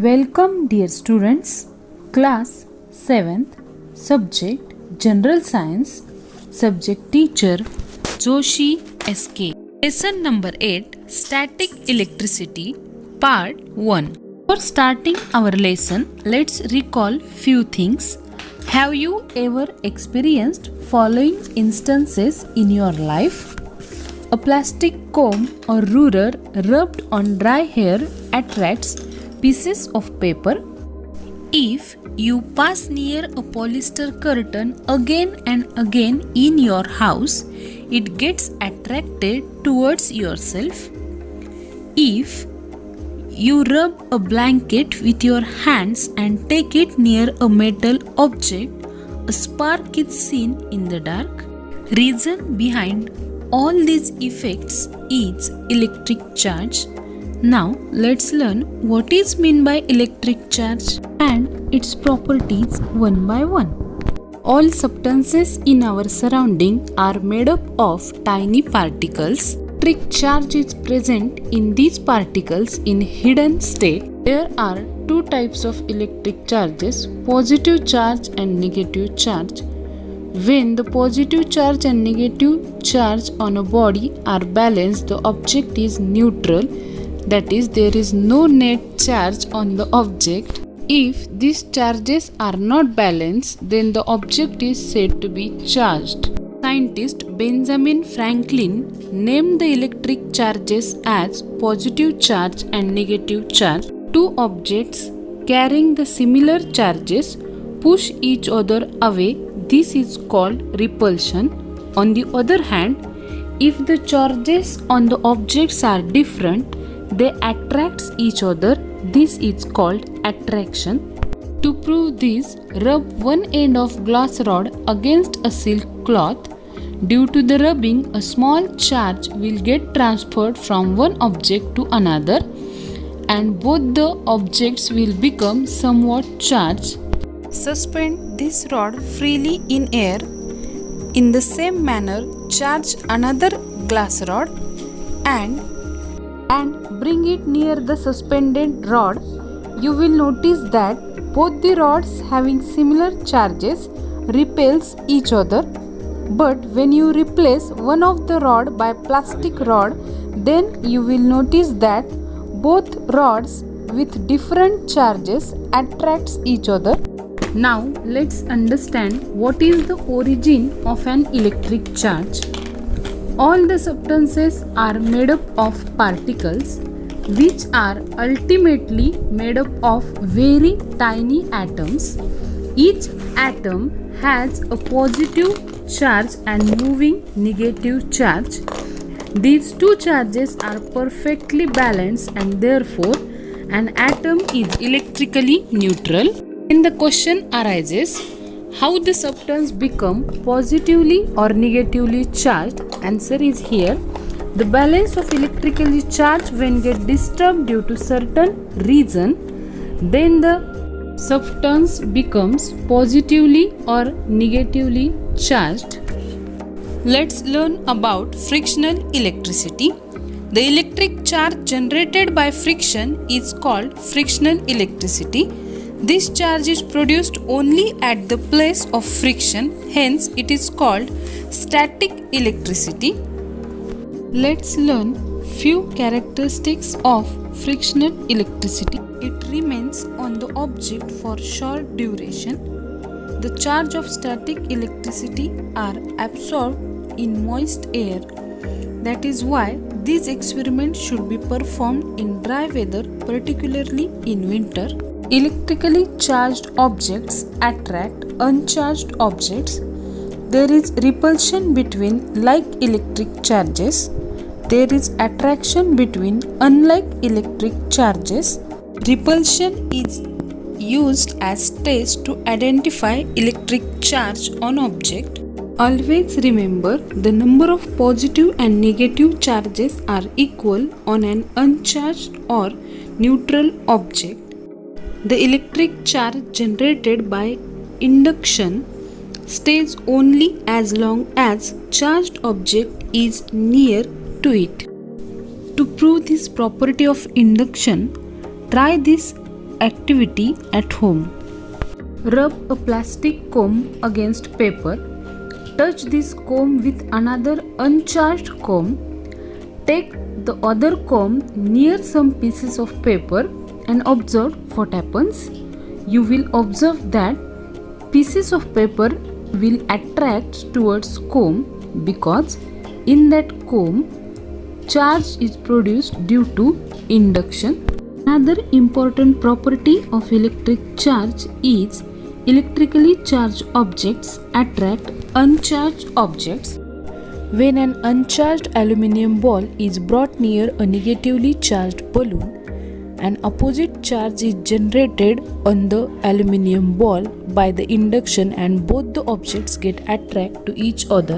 Welcome dear students, class 7th, subject General Science, subject teacher Joshi SK. Lesson number 8, Static Electricity, part 1. For starting our lesson, let's recall few things. Have you ever experienced following instances in your life? A plastic comb or ruler rubbed on dry hair attracts pieces of paper. If you pass near a polyester curtain again and again in your house, it gets attracted towards yourself. If you rub a blanket with your hands and take it near a metal object, a spark is seen in the dark. Reason behind all these effects is electric charge. Now let's learn what is meant by electric charge and its properties one by one. All substances in our surrounding are made up of tiny particles. Electric charge is present in these particles in hidden state. There are two types of electric charges, positive charge and negative charge. When the positive charge and negative charge on a body are balanced, the object is neutral. That is, there is no net charge on the object. If these charges are not balanced, then the object is said to be charged. Scientist Benjamin Franklin named the electric charges as positive charge and negative charge. Two objects carrying the similar charges push each other away. This is called repulsion. On the other hand, if the charges on the objects are different, they attract each other. This is called attraction. To prove this, rub one end of glass rod against a silk cloth. Due to the rubbing, a small charge will get transferred from one object to another, and both the objects will become somewhat charged. Suspend this rod freely in air. In the same manner, charge another glass rod and bring it near the suspended rod. You will notice that both the rods having similar charges repels each other. But when you replace one of the rod by plastic rod, then you will notice that both rods with different charges attracts each other. Now let's understand what is the origin of an electric charge. All the substances are made up of particles which are ultimately made up of very tiny atoms. Each atom has a positive charge and moving negative charge. These two charges are perfectly balanced and therefore an atom is electrically neutral. When the question arises, how the substance become positively or negatively charged, answer is here. The balance of electrically charged when get disturbed due to certain reason, then the substance becomes positively or negatively charged. Let's learn about frictional electricity. The electric charge generated by friction is called frictional electricity. This charge is produced only at the place of friction, hence it is called static electricity. Let's learn few characteristics of frictional electricity. It remains on the object for short duration. The charge of static electricity are absorbed in moist air. That is why these experiments should be performed in dry weather, particularly in winter. Electrically charged objects attract uncharged objects. There is repulsion between like electric charges. There is attraction between unlike electric charges. Repulsion is used as test to identify electric charge on object. Always remember, the number of positive and negative charges are equal on an uncharged or neutral object. The electric charge generated by induction stays only as long as charged object is near to it. To prove this property of induction, try this activity at home. Rub a plastic comb against paper. Touch this comb with another uncharged comb. Take the other comb near some pieces of paper and observe what happens. You will observe that pieces of paper will attract towards comb because in that comb charge is produced due to induction. Another important property of electric charge is electrically charged objects attract uncharged objects. When an uncharged aluminum ball is brought near a negatively charged balloon, an opposite charge is generated on the aluminum ball by the induction and both the objects get attracted to each other.